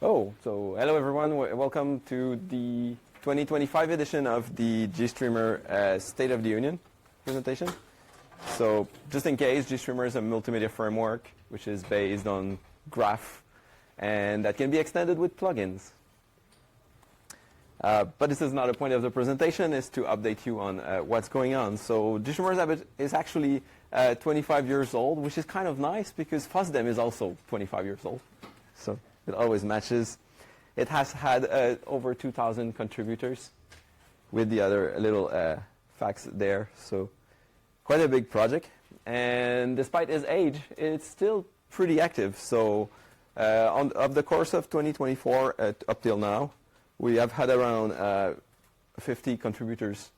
Oh, so hello everyone. Welcome to the 2025 edition of the GStreamer State of the Union presentation. So just in case, GStreamer is a multimedia framework which is based on Graph and that can be extended with plugins. But this is not the point of the presentation, is to update you on what's going on. So GStreamer is actually 25 years old, which is kind of nice because FOSDEM is also 25 years old. So it always matches. It has had over 2,000 contributors with the other little facts there. So quite a big project. And despite its age, it's still pretty active. So of the course of 2024 up till now, we have had around 50 contributors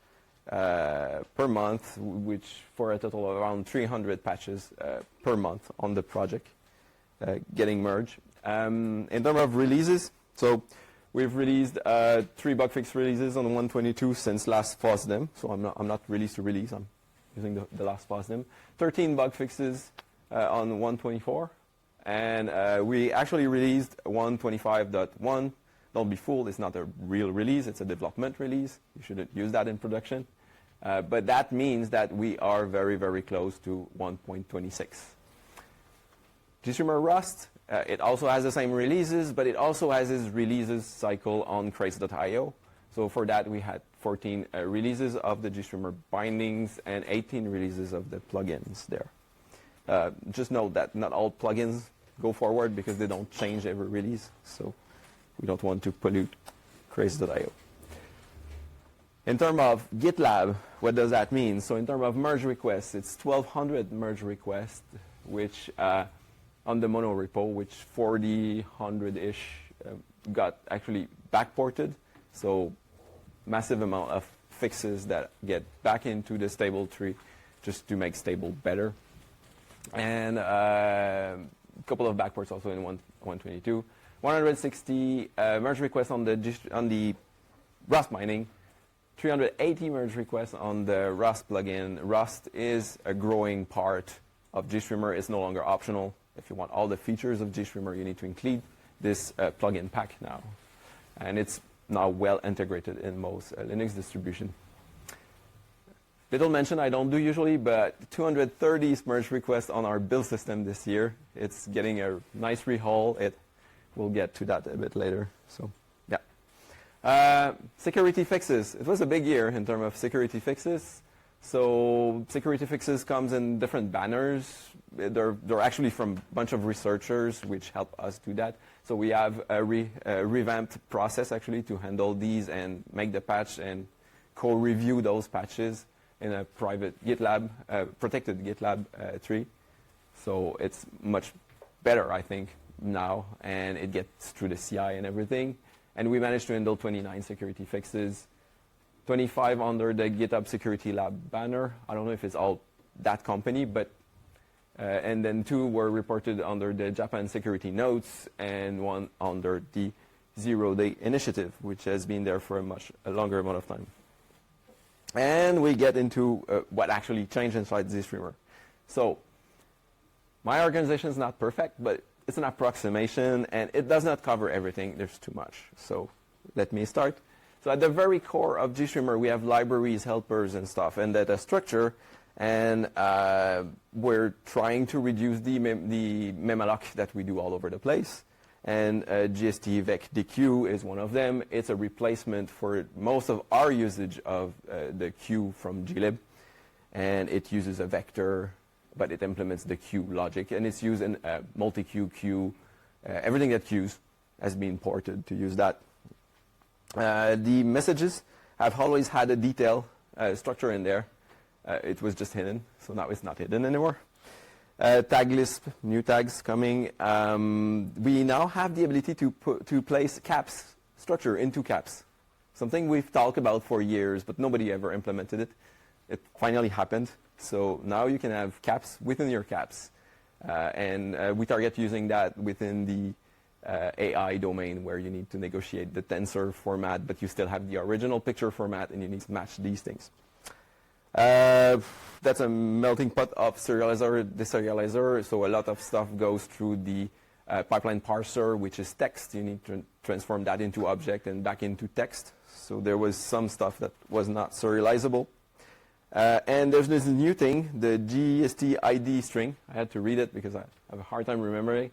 per month, which for a total of around 300 patches per month on the project getting merged. In terms of releases, so we've released 3 bug fix releases on 122 since last FOSDEM. So I'm not release to release. I'm using the last FOSDEM. 13 bug fixes on 124, and we actually released 125.1. Don't be fooled, it's not a real release, it's a development release. You shouldn't use that in production. But that means that we are very, very close to 1.26. GStreamer Rust, it also has the same releases, but it also has its releases cycle on crates.io. So for that, we had 14 releases of the GStreamer bindings and 18 releases of the plugins there. Just note that not all plugins go forward because they don't change every release. So we don't want to pollute crates.io. In terms of GitLab, what does that mean? So in terms of merge requests, it's 1,200 merge requests, which on the mono repo, which 100-ish got actually backported. So massive amount of fixes that get back into the stable tree just to make stable better. And a couple of backports also in 122. 160 merge requests on the Rust mining, 380 merge requests on the Rust plugin. Rust is a growing part of GStreamer. It's no longer optional. If you want all the features of GStreamer, you need to include this plugin pack now. And it's now well integrated in most Linux distribution. Little mention I don't do usually, but 230 merge requests on our build system this year. It's getting a nice rehaul. We'll get to that a bit later. So, yeah. Security fixes. It was a big year in terms of security fixes. So security fixes comes in different banners. They're actually from a bunch of researchers which help us do that. So we have a revamped process actually to handle these and make the patch and co-review those patches in a private GitLab, protected GitLab tree. So it's much better, I think, now, and it gets through the CI and everything. And we managed to handle 29 security fixes, 25 under the GitHub Security Lab banner. I don't know if it's all that company, but and then 2 were reported under the Japan Security Notes, and 1 under the Zero Day Initiative, which has been there for a longer amount of time. And we get into what actually changed inside GStreamer. So my organization is not perfect, but it's an approximation, and it does not cover everything. There's too much. So let me start. So at the very core of GStreamer, we have libraries, helpers, and stuff, and data structure. And we're trying to reduce the memalloc that we do all over the place. And GST-vec-dequeue is one of them. It's a replacement for most of our usage of the queue from glib. And it uses a vector, but it implements the queue logic, and it's used in multi-queue, queue. Everything that queues has been ported to use that. The messages have always had a detail structure in there. It was just hidden, so now it's not hidden anymore. Tag list, new tags coming. We now have the ability to place caps structure into caps, something we've talked about for years, but nobody ever implemented it. It finally happened. So now you can have caps within your caps. And we target using that within the AI domain where you need to negotiate the tensor format, but you still have the original picture format and you need to match these things. That's a melting pot of serializer, deserializer, so a lot of stuff goes through the pipeline parser, which is text. You need to transform that into object and back into text. So there was some stuff that was not serializable. And there's this new thing, the GStID string. I had to read it because I have a hard time remembering.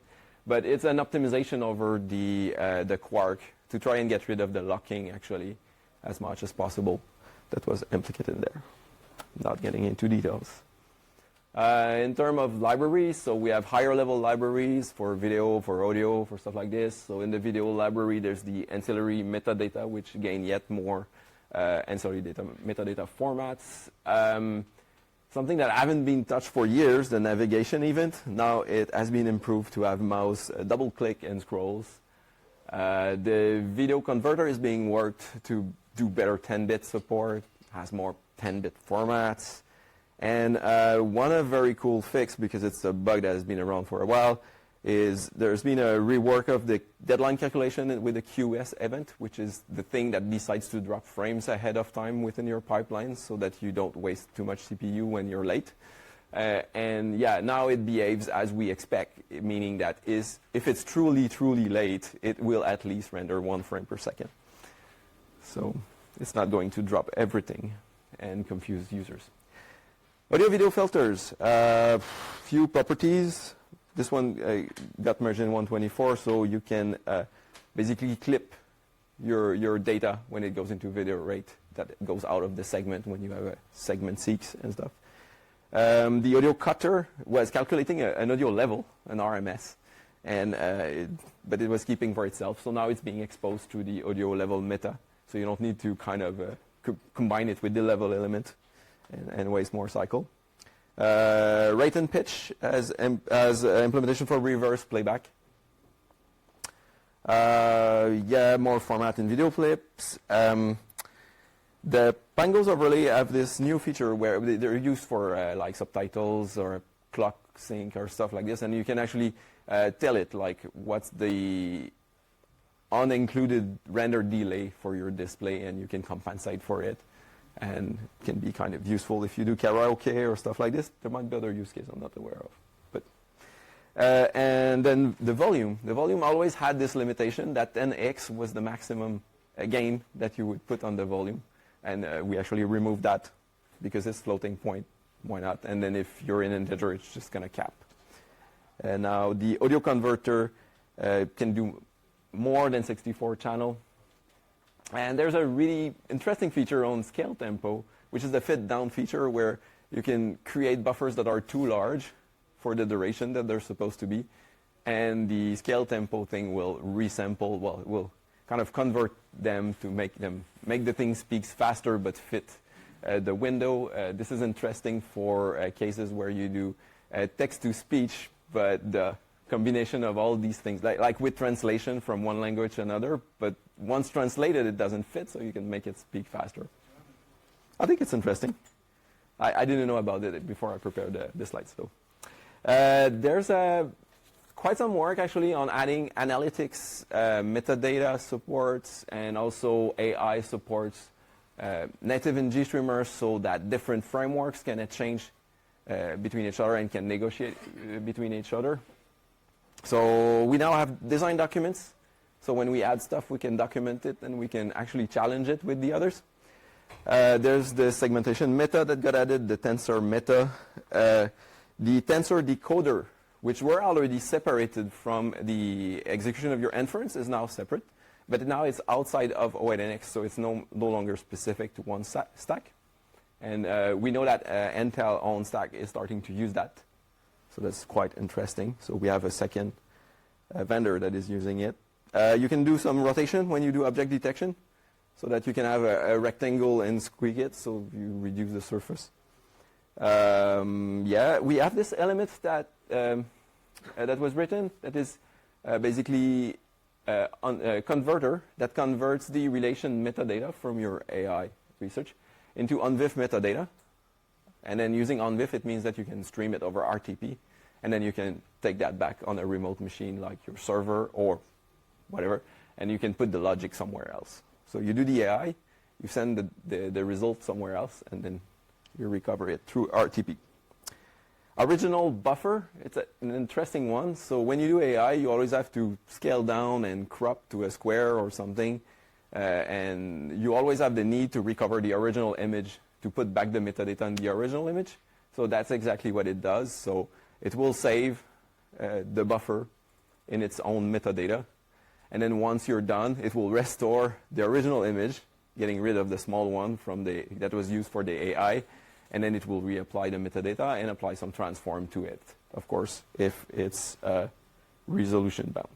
But it's an optimization over the Quark to try and get rid of the locking, actually, as much as possible. That was implicated there. Not getting into details. In terms of libraries, so we have higher level libraries for video, for audio, for stuff like this. So in the video library, there's the ancillary metadata, which gain yet more ancillary metadata formats. Something that haven't been touched for years, the navigation event. Now it has been improved to have mouse double click and scrolls. The video converter is being worked to do better 10-bit support, has more 10-bit formats. And one very cool fix, because it's a bug that has been around for a while, is there's been a rework of the deadline calculation with the QS event, which is the thing that decides to drop frames ahead of time within your pipeline so that you don't waste too much CPU when you're late. And yeah, now it behaves as we expect, meaning that if it's truly, truly late, it will at least render 1 frame per second. So it's not going to drop everything and confuse users. Audio video filters, few properties. This one got merged in 124, so you can basically clip your data when it goes into video rate that goes out of the segment when you have a segment seeks and stuff. The audio cutter was calculating an audio level, an RMS, and but it was keeping for itself. So now it's being exposed to the audio level meta, so you don't need to kind of combine it with the level element and waste more cycle. Rate and pitch as implementation for reverse playback. Yeah, more format in video clips. The Pangos overlay have this new feature where they're used for like subtitles or clock sync or stuff like this, and you can actually tell it like what's the unincluded render delay for your display, and you can compensate for it. And can be kind of useful if you do karaoke or stuff like this. There might be other use cases I'm not aware of. But and then the volume. The volume always had this limitation that 10x was the maximum gain that you would put on the volume. And we actually removed that because it's floating point. Why not? And then if you're in integer, it's just going to cap. And now the audio converter can do more than 64 channel. And there's a really interesting feature on scale tempo, which is the fit down feature, where you can create buffers that are too large for the duration that they're supposed to be. And the scale tempo thing will resample, well, it will kind of convert them to make the thing speaks faster but fit the window. This is interesting for cases where you do text to speech, but the combination of all these things, like with translation from one language to another, but once translated, it doesn't fit, so you can make it speak faster. I think it's interesting. I didn't know about it before I prepared the slides, though. There's quite some work, actually, on adding analytics, metadata supports, and also AI supports native in GStreamer so that different frameworks can exchange between each other and can negotiate between each other. So we now have design documents. So when we add stuff, we can document it and we can actually challenge it with the others. There's the segmentation meta that got added, the tensor meta, the tensor decoder, which were already separated from the execution of your inference, is now separate. But now it's outside of O8NX, so it's no longer specific to one stack. And we know that Intel on stack is starting to use that. So that's quite interesting. So we have a second vendor that is using it. You can do some rotation when you do object detection, so that you can have a rectangle and squeak it, so you reduce the surface. Yeah, we have this element that that was written that is basically a converter that converts the relation metadata from your AI research into OnVIF metadata. And then using OnVIF, it means that you can stream it over RTP, and then you can take that back on a remote machine like your server or whatever, and you can put the logic somewhere else. So you do the AI, you send the result somewhere else, and then you recover it through RTP. Original buffer, it's an interesting one. So when you do AI, you always have to scale down and crop to a square or something. And you always have the need to recover the original image to put back the metadata in the original image. So that's exactly what it does. So it will save the buffer in its own metadata. And then once you're done, it will restore the original image, getting rid of the small one that was used for the AI. And then it will reapply the metadata and apply some transform to it, of course, if it's resolution bound.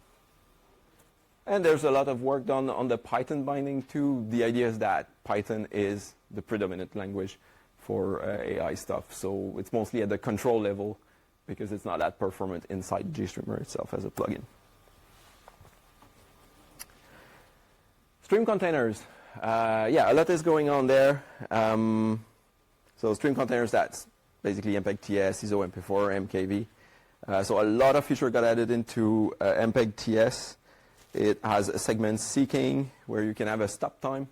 And there's a lot of work done on the Python binding too. The idea is that Python is the predominant language for AI stuff. So it's mostly at the control level because it's not that performant inside GStreamer itself as a plugin. Stream containers. Yeah, a lot is going on there. So stream containers, that's basically MPEG-TS, ISO, MP4, MKV. So a lot of feature got added into MPEG-TS. It has a segment seeking where you can have a stop time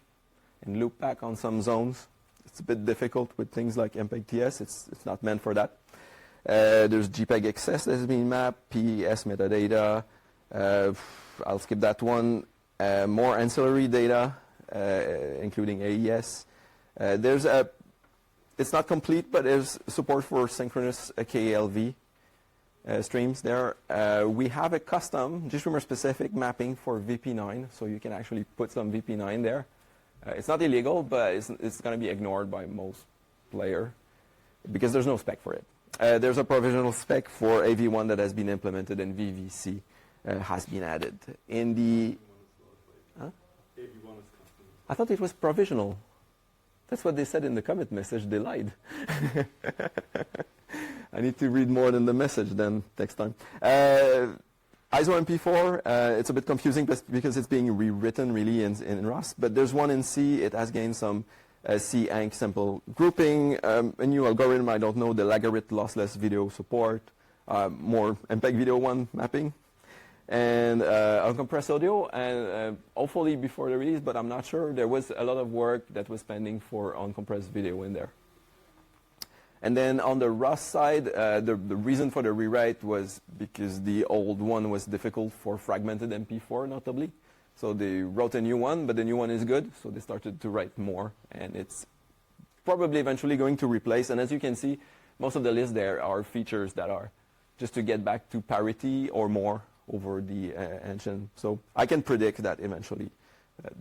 and loop back on some zones. It's a bit difficult with things like MPEG-TS. It's not meant for that. There's JPEG access that has been mapped, PES metadata. I'll skip that one. More ancillary data, including AES. It's not complete, but there's support for synchronous KLV streams there. We have a custom GStreamer-specific mapping for VP9, so you can actually put some VP9 there. It's not illegal, but it's going to be ignored by most players because there's no spec for it. There's a provisional spec for AV1 that has been implemented, and VVC has been added. In the... Huh? AV1 is custom. I thought it was provisional. That's what they said in the commit message. They lied. I need to read more than the message then next time. ISO MP4, it's a bit confusing because it's being rewritten really in Rust, but there's one in C. It has gained some C-Anc simple grouping, a new algorithm, I don't know, the Lagarit lossless video support, more MPEG video 1 mapping, and uncompressed audio, and hopefully before the release, but I'm not sure, there was a lot of work that was pending for uncompressed video in there. And then on the Rust side, the reason for the rewrite was because the old one was difficult for fragmented MP4, notably. So they wrote a new one, but the new one is good, so they started to write more, and it's probably eventually going to replace. And as you can see, most of the list there are features that are just to get back to parity or more over the engine. So I can predict that eventually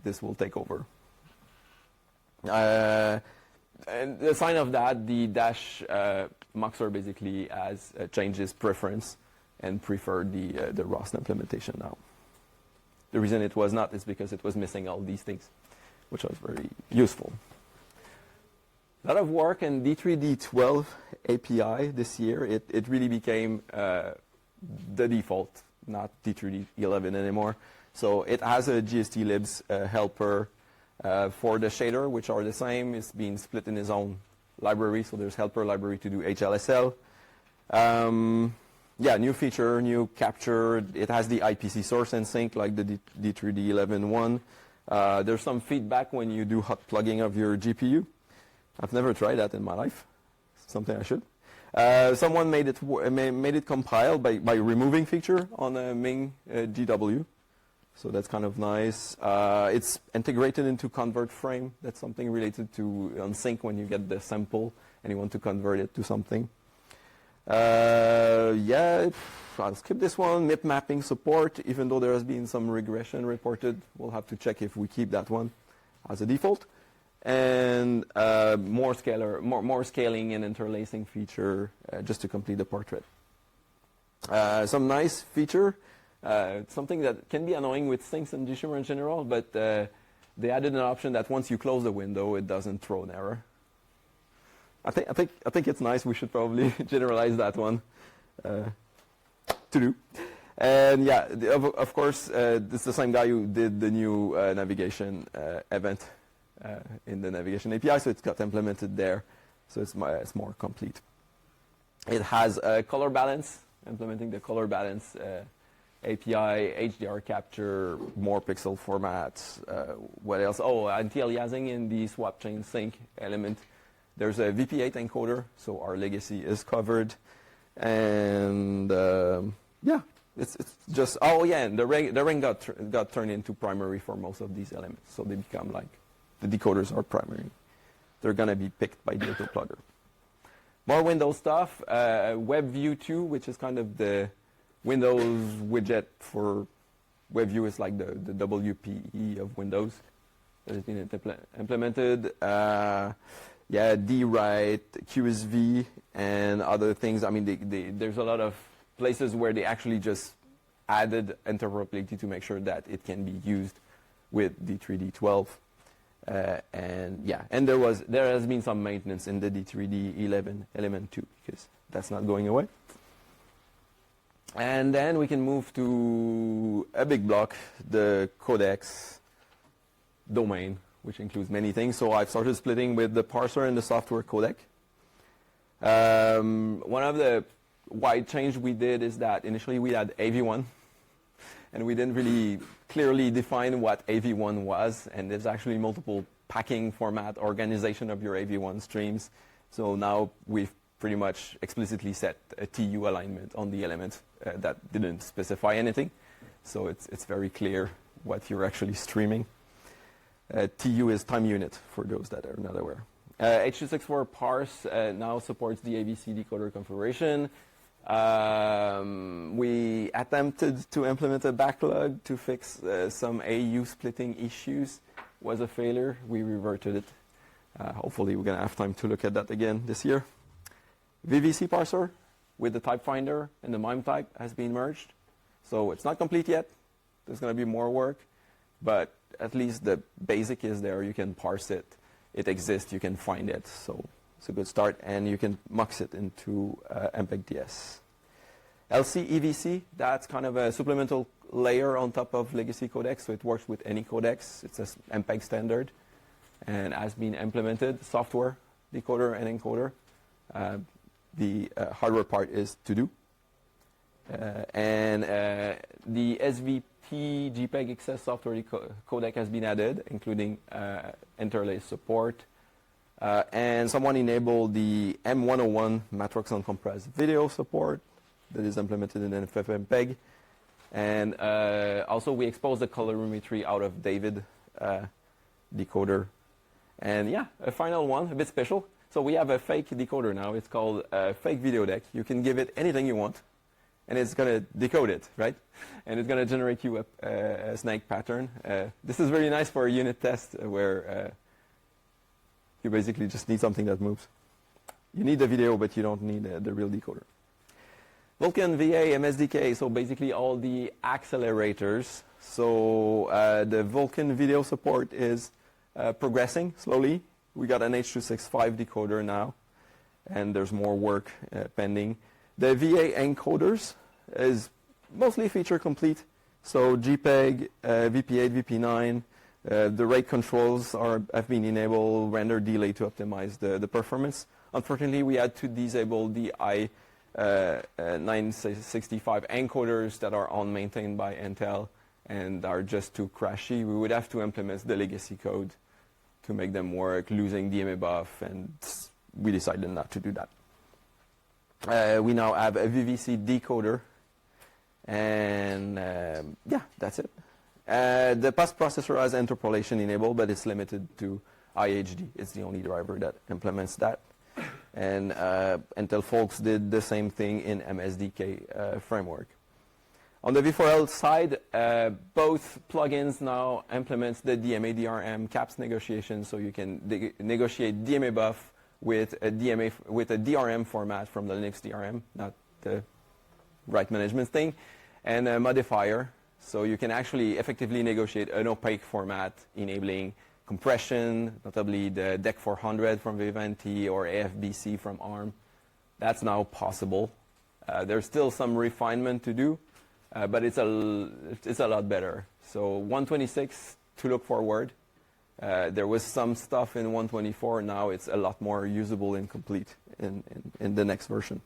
this will take over. And the sign of that, the dash Muxer basically has changed his preference and preferred the Rust implementation now. The reason it was not is because it was missing all these things, which was very useful. A lot of work in D3D12 API this year. It really became the default, not D3D11 anymore. So it has a GST-libs helper for the shader, which are the same. It's being split in its own library, so there's helper library to do HLSL. Yeah, new feature, new capture. It has the IPC source and sync like the D3D11 one. There's some feedback when you do hot plugging of your GPU. I've never tried that in my life. Something I should. Someone made it compile by removing feature on a Ming GW. So that's kind of nice. It's integrated into convert frame. That's something related to on sync when you get the sample and you want to convert it to something. Yeah, I'll skip this one. MIP mapping support, even though there has been some regression reported. We'll have to check if we keep that one as a default. And more scaling and interlacing feature just to complete the portrait. Some nice feature. Something that can be annoying with things in GStreamer in general, but they added an option that once you close the window, it doesn't throw an error. I think it's nice. We should probably generalize that one to do. And yeah, of course, this is the same guy who did the new navigation event in the navigation API, so it's got implemented there. So it's more complete. It has color balance, implementing the color balance API, HDR capture, more pixel formats. What else? Oh, anti-aliasing in the swap chain sync element. There's a VP8 encoder, so our legacy is covered. And yeah, it's just, oh yeah, and the ring got turned into primary for most of these elements, so they become like, the decoders are primary. They're gonna be picked by the autoplugger. More Windows stuff, WebView 2, which is kind of the Windows widget for WebView, is like the WPE of Windows that has been implemented. Yeah, dwrite, QSV, and other things. I mean, there's a lot of places where they actually just added interoperability to make sure that it can be used with D3D12. And yeah, and there has been some maintenance in the D3D11 element too, because that's not going away. And then we can move to a big block, the codecs domain, which includes many things. So I've started splitting with the parser and the software codec. One of the wide change we did is that initially we had AV1, and we didn't really clearly define what AV1 was, and there's actually multiple packing format organization of your AV1 streams. So now we've pretty much explicitly set a TU alignment on the element that didn't specify anything. So it's very clear what you're actually streaming. TU is time unit, for those that are not aware. H.264 parse now supports the ABC decoder configuration. We attempted to implement a backlog to fix some AU splitting issues. Was a failure. We reverted it. Hopefully we're going to have time to look at that again this year. VVC parser with the type finder and the MIME type has been merged. So it's not complete yet. There's going to be more work, but at least the basic is there. You can parse it. It exists. You can find it. So it's a good start, and you can mux it into MPEG-DS. LC EVC, that's kind of a supplemental layer on top of legacy codecs, so it works with any codecs. It's an MPEG standard and has been implemented. Software, decoder, and encoder. The hardware part is to do. And the SVP JPEG XS software codec has been added, including interlace support. And someone enabled the M101 matrix uncompressed video support that is implemented in FFmpeg. And also we exposed the colorimetry out of David decoder. And yeah, a final one, a bit special. So we have a fake decoder now. It's called fake video deck. You can give it anything you want, and it's going to decode it, right? And it's going to generate you a snake pattern. This is very nice for a unit test where you basically just need something that moves. You need the video, but you don't need the real decoder. Vulkan VA MSDK, so basically all the accelerators. So the Vulkan video support is progressing slowly. We got an H.265 decoder now, and there's more work pending. The VA encoders is mostly feature complete. So JPEG, VP8, VP9, the rate controls have been enabled, render delay to optimize the performance. Unfortunately, we had to disable the i965 encoders that are maintained by Intel and are just too crashy. We would have to implement the legacy code to make them work, losing DMA buff, and we decided not to do that. We now have a VVC decoder, and yeah, that's it. The PAS processor has interpolation enabled, but it's limited to IHD. It's the only driver that implements that. And Intel folks did the same thing in MSDK framework. On the V4L side, both plugins now implement the DMA DRM caps negotiation, so you can negotiate DMA buff with a DRM format from the Linux DRM, not the right management thing, and a modifier, so you can actually effectively negotiate an opaque format enabling compression, notably the DEC 400 from Vivendi or AFBC from ARM. That's now possible. There's still some refinement to do, but it's a lot better. So 126 to look forward. There was some stuff in 124. Now it's a lot more usable and complete in the next version.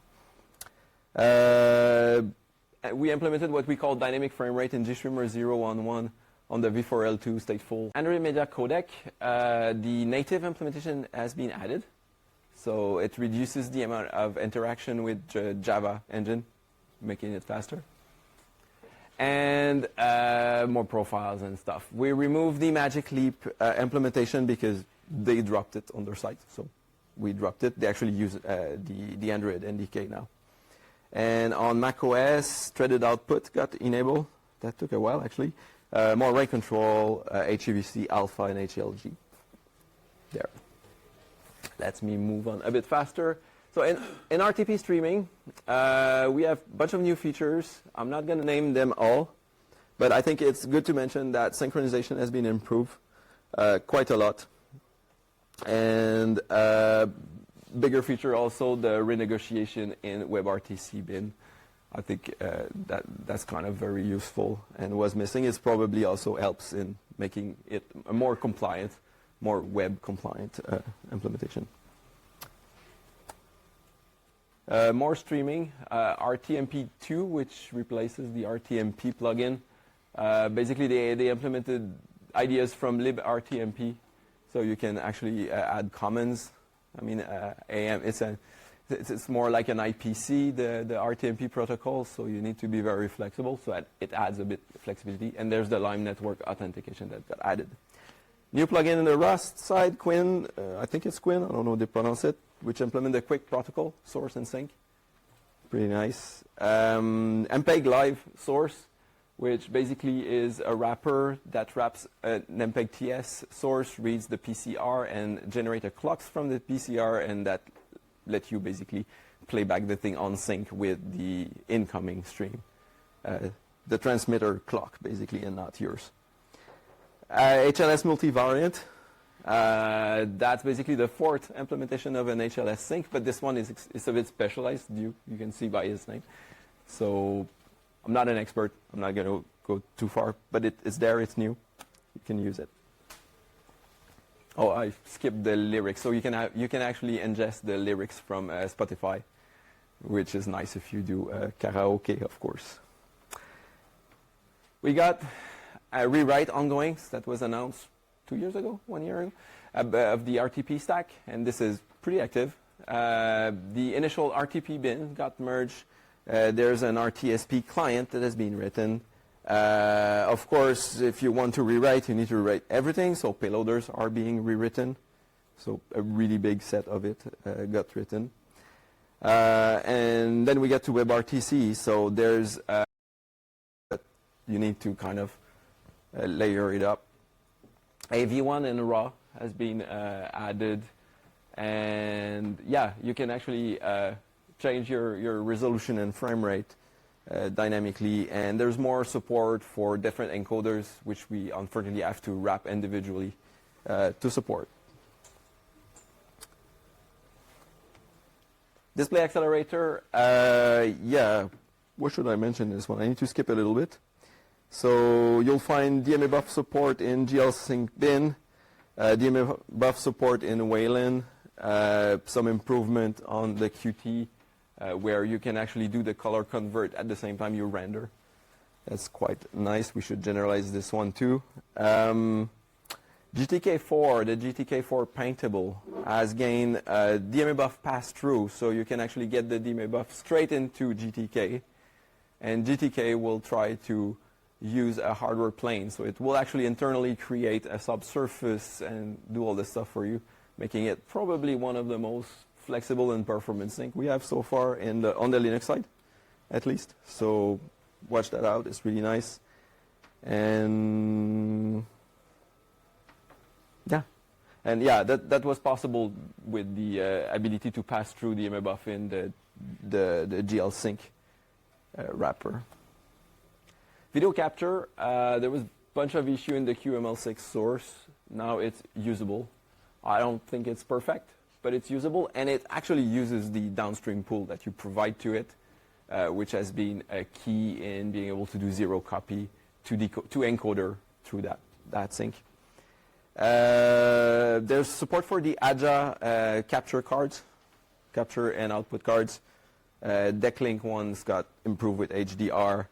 We implemented what we call dynamic frame rate in GStreamer 011 on the V4L2 stateful Android Media codec. The native implementation has been added. So it reduces the amount of interaction with Java engine, making it faster. And more profiles and stuff. We removed the Magic Leap implementation because they dropped it on their site. So we dropped it. They actually use the Android NDK now. And on macOS, threaded output got enabled. That took a while, actually. More rate control, HEVC, alpha, and HLG. There. Let me move on a bit faster. So in RTP streaming, we have a bunch of new features. I'm not going to name them all, but I think it's good to mention that synchronization has been improved quite a lot. And bigger feature also, the renegotiation in WebRTC bin. I think that's kind of very useful and was missing. It probably also helps in making it a more compliant, more web compliant implementation. More streaming, RTMP2, which replaces the RTMP plugin. Basically, they implemented ideas from librtmp, so you can actually add comments. I mean, it's more like an IPC, the RTMP protocol, so you need to be very flexible, so it adds a bit of flexibility. And there's the Lime network authentication that got added. New plugin in the Rust side, Quinn, I think it's Quinn, I don't know how they pronounce it, which implement the quick protocol, source and sync. Pretty nice. MPEG Live source, which basically is a wrapper that wraps an MPEG TS source, reads the PCR, and generate a clocks from the PCR, and that let you basically play back the thing on sync with the incoming stream. The transmitter clock, basically, and not yours. HLS multivariant. That's basically the fourth implementation of an HLS sync, but this one is a bit specialized. You can see by its name. So I'm not an expert. I'm not going to go too far, but it's there. It's new. You can use it. Oh, I skipped the lyrics. So you can actually ingest the lyrics from Spotify, which is nice if you do karaoke, of course. We got a rewrite ongoing that was announced 2 years ago, 1 year ago, of the RTP stack, and this is pretty active. The initial RTP bin got merged. There's an RTSP client that has been written. Of course, if you want to rewrite, you need to rewrite everything, so payloaders are being rewritten. So a really big set of it got written. And then we get to WebRTC, so there's you need to kind of layer it up. AV1 and RAW has been added, and yeah, you can actually change your resolution and frame rate dynamically, and there's more support for different encoders, which we unfortunately have to wrap individually to support. Display accelerator, yeah, what should I mention this one? I need to skip a little bit. So you'll find DMA buff support in GL Sync bin, DMA buff support in Wayland, some improvement on the QT, where you can actually do the color convert at the same time you render. That's quite nice. We should generalize this one too. GTK4, the GTK4 paintable, has gained DMA buff pass-through, so you can actually get the DMA buff straight into GTK, and GTK will try to use a hardware plane, so it will actually internally create a subsurface and do all this stuff for you, making it probably one of the most flexible and performance sync we have so far on the Linux side, at least. So watch that out. It's really nice. And yeah, that was possible with the ability to pass through the DMA buff in the GL Sync wrapper. Video capture, there was a bunch of issue in the QML6 source. Now it's usable. I don't think it's perfect, but it's usable, and it actually uses the downstream pool that you provide to it, which has been a key in being able to do zero copy to encoder through that sync. There's support for the AJA capture cards, capture and output cards. Decklink ones got improved with HDR.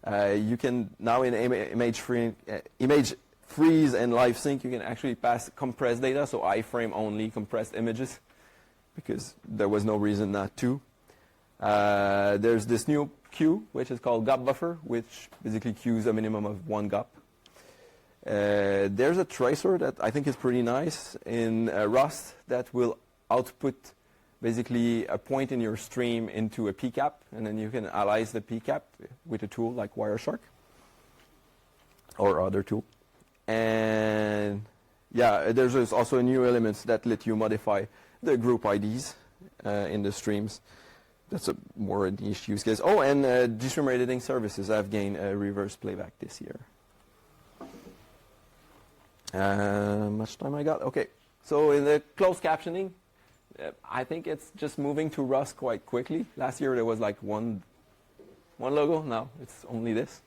You can now in image freeze and live sync, you can actually pass compressed data, so iframe only compressed images. because there was no reason not to. There's this new queue, which is called gop buffer, which basically queues a minimum of 1 gop. There's a tracer that I think is pretty nice in Rust that will output basically a point in your stream into a pcap, and then you can analyze the pcap with a tool like Wireshark or other tool. And yeah, there's also a new element that let you modify the group IDs in the streams. That's a more niche use case. Oh, and GStreamer editing services have gained reverse playback this year. Much time I got? Okay. So in the closed captioning, I think it's just moving to Rust quite quickly. Last year there was like one logo. Now it's only this.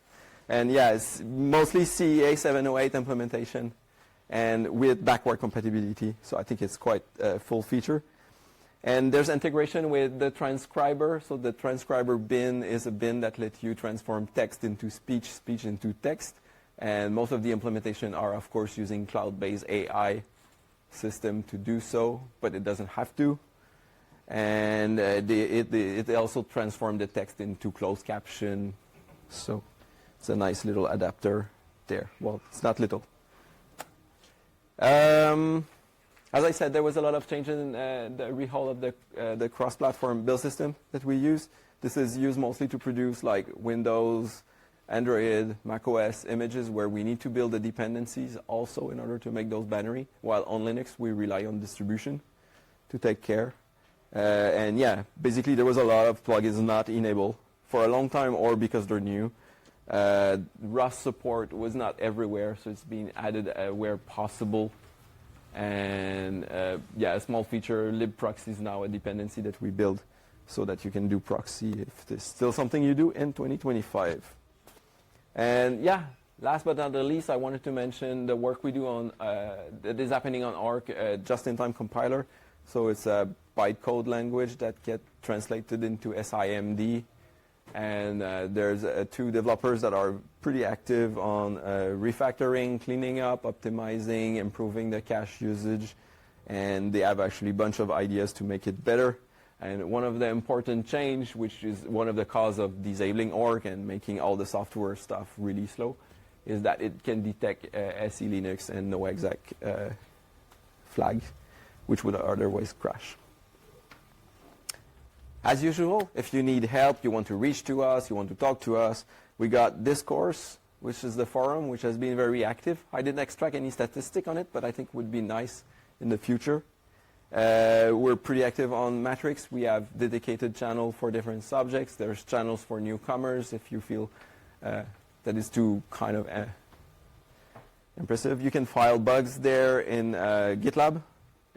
And yeah, it's mostly CEA 708 implementation and with backward compatibility. So I think it's quite a full feature. And there's integration with the transcriber. So the transcriber bin is a bin that lets you transform text into speech, speech into text. And most of the implementation are, of course, using cloud-based AI system to do so, but it doesn't have to. And it also transformed the text into closed caption. So it's a nice little adapter there. Well, it's not little. As I said, there was a lot of change in the rehaul of the cross-platform build system that we use. This is used mostly to produce like Windows, Android, macOS images where we need to build the dependencies also in order to make those binary, while on Linux we rely on distribution to take care. And yeah, basically there was a lot of plugins not enabled for a long time or because they're new. Rust support was not everywhere, so it's being added where possible. And yeah, a small feature, libproxy is now a dependency that we build so that you can do proxy if it's still something you do in 2025. And yeah, last but not the least, I wanted to mention the work we do on that is happening on Arc just-in-time compiler. So it's a bytecode language that gets translated into SIMD. And there's 2 developers that are pretty active on refactoring, cleaning up, optimizing, improving the cache usage. And they have actually a bunch of ideas to make it better. And one of the important change, which is one of the cause of disabling Orc and making all the software stuff really slow, is that it can detect SE Linux and no exec flag, which would otherwise crash. As usual, if you need help, you want to reach to us, you want to talk to us, we got Discourse, which is the forum, which has been very active. I didn't extract any statistic on it, but I think would be nice in the future. We're pretty active on Matrix. We have dedicated channel for different subjects. There's channels for newcomers if you feel that is too kind of impressive. You can file bugs there in GitLab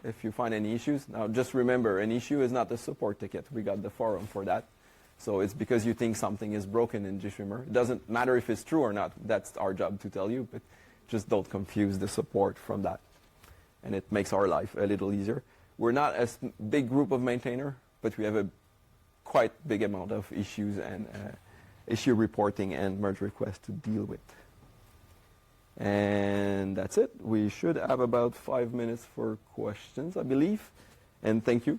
if you find any issues. Now just remember, an issue is not a support ticket. We got the forum for that. So it's because you think something is broken in GStreamer. It doesn't matter if it's true or not. That's our job to tell you, but just don't confuse the support from that. And it makes our life a little easier. We're not a big group of maintainers, but we have a quite big amount of issues and issue reporting and merge requests to deal with. And that's it. We should have about 5 minutes for questions, I believe. And thank you.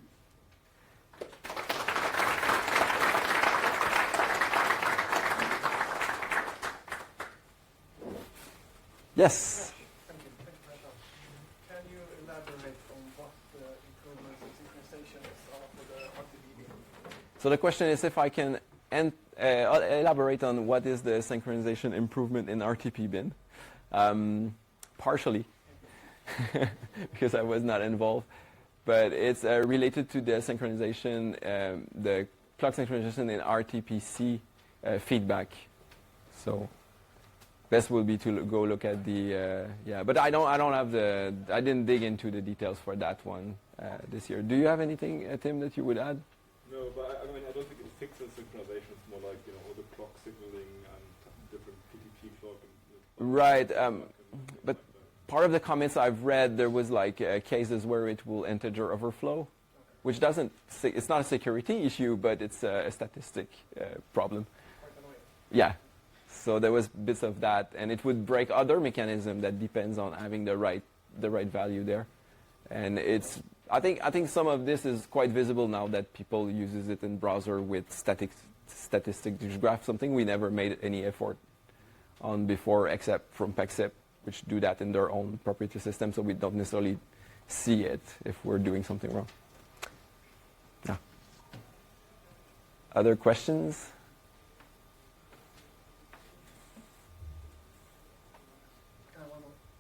Yes? Thank you. Can you elaborate on what the improvements in synchronization are for the RTP? So the question is if I can elaborate on what is the synchronization improvement in RTP bin. Partially, because I was not involved, but it's related to the synchronization, the clock synchronization in RTPC feedback. So best will be to go look at the yeah. But I don't have the. I didn't dig into the details for that one this year. Do you have anything, Tim, that you would add? No, but I mean I don't think it fixes synchronization. It's more like all the clock signaling and different PTP clock. Right, but part of the comments I've read, there was like cases where it will integer overflow, which doesn't, it's not a security issue, but it's a statistic problem. Yeah, so there was bits of that, and it would break other mechanism that depends on having the right value there. And it's I think some of this is quite visible now that people uses it in browser with statistic graph, something we never made any effort on before, except from PEXIP, which do that in their own proprietary system, so we don't necessarily see it if we're doing something wrong. Yeah. Other questions?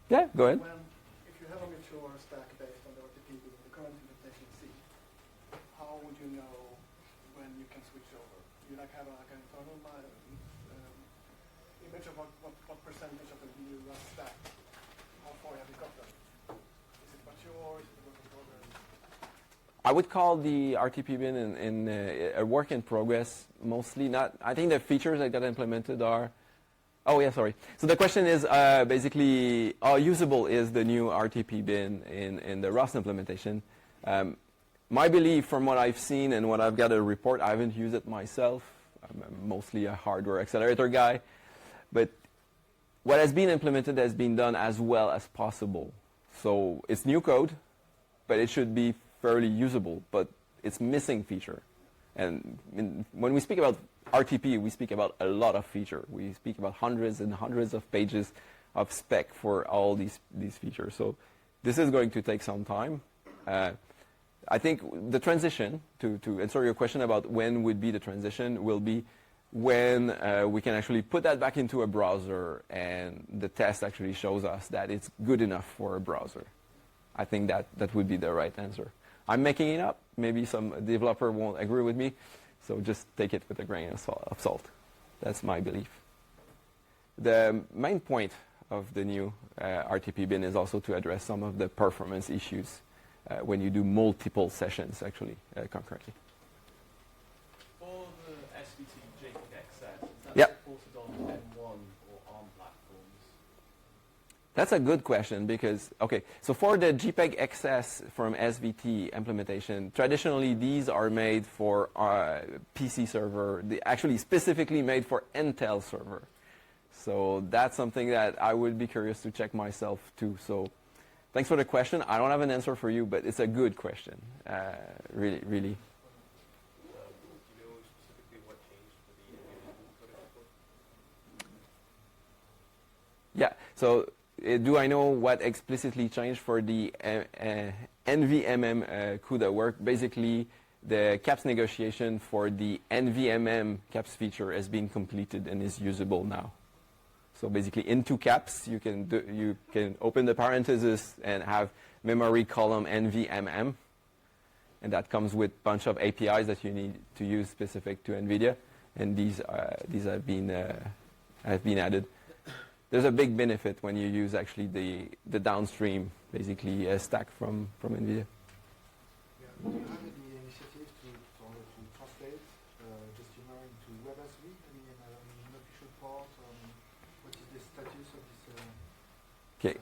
Yeah, go ahead. If you have a mature stack based on the RTP with the current implementation C, how would you know when you can switch over? You like have an internal image of what percentage of the new Rust stack? How far have you got that? Is it mature? Is it a work in progress? I would call the RTP bin in a work in progress mostly. Not. I think the features that got implemented are. Oh yeah, sorry. So the question is basically how usable is the new RTP bin in the Rust implementation? My belief from what I've seen and what I've got a report, I haven't used it myself. I'm mostly a hardware accelerator guy. But what has been implemented has been done as well as possible. So it's new code, but it should be fairly usable, but it's missing feature. And when we speak about RTP, we speak about a lot of feature. We speak about hundreds and hundreds of pages of spec for all these features. So this is going to take some time. I think the transition, to answer your question about when would be the transition, will be when we can actually put that back into a browser and the test actually shows us that it's good enough for a browser. I think that would be the right answer. I'm making it up. Maybe some developer won't agree with me. So just take it with a grain of salt. That's my belief. The main point of the new RTP bin is also to address some of the performance issues when you do multiple sessions, actually, concurrently. For the SVT JPEG XS, is that yep. supported on M1 or ARM platforms? That's a good question because, okay, so for the JPEG XS from SVT implementation, traditionally these are made for PC server, actually specifically made for Intel server. So that's something that I would be curious to check myself too. So thanks for the question. I don't have an answer for you, but it's a good question, really. Do you know specifically what changed for the Yeah, so do I know what explicitly changed for the NVMM CUDA work? Basically, the caps negotiation for the NVMM caps feature has been completed and is usable now. So basically, in two caps, you can open the parenthesis and have memory column NVMM, and that comes with a bunch of APIs that you need to use specific to NVIDIA, and these have been added. There's a big benefit when you use actually the downstream, basically stack from NVIDIA. Yeah. Do you have any initiatives to translate GStreamer into WebAssembly? I mean, an official port? What is the status of this? Okay.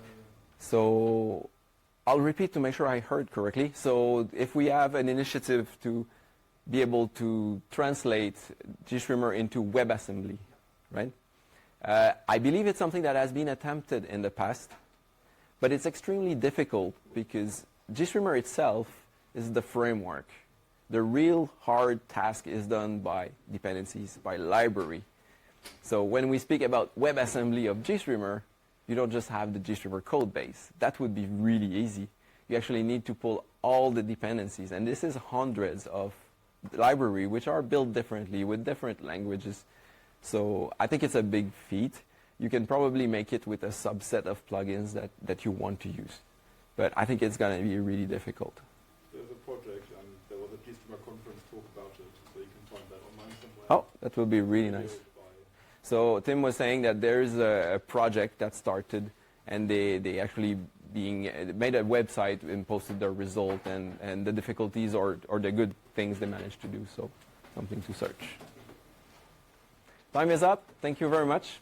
So I'll repeat to make sure I heard correctly. So if we have an initiative to be able to translate GStreamer into WebAssembly, right? I believe it's something that has been attempted in the past, but it's extremely difficult because GStreamer itself is the framework. The real hard task is done by dependencies, by library. So when we speak about WebAssembly of GStreamer, you don't just have the GStreamer code base. That would be really easy. You actually need to pull all the dependencies, and this is hundreds of library which are built differently with different languages. So I think it's a big feat. You can probably make it with a subset of plugins that you want to use. But I think it's going to be really difficult. There's a project, and there was a GStreamer conference talk about it, so you can find that online somewhere. Oh, that would be really nice. So Tim was saying that there's a project that started, and they actually made a website and posted their result and the difficulties or the good things they managed to do. So something to search. Time is up. Thank you very much.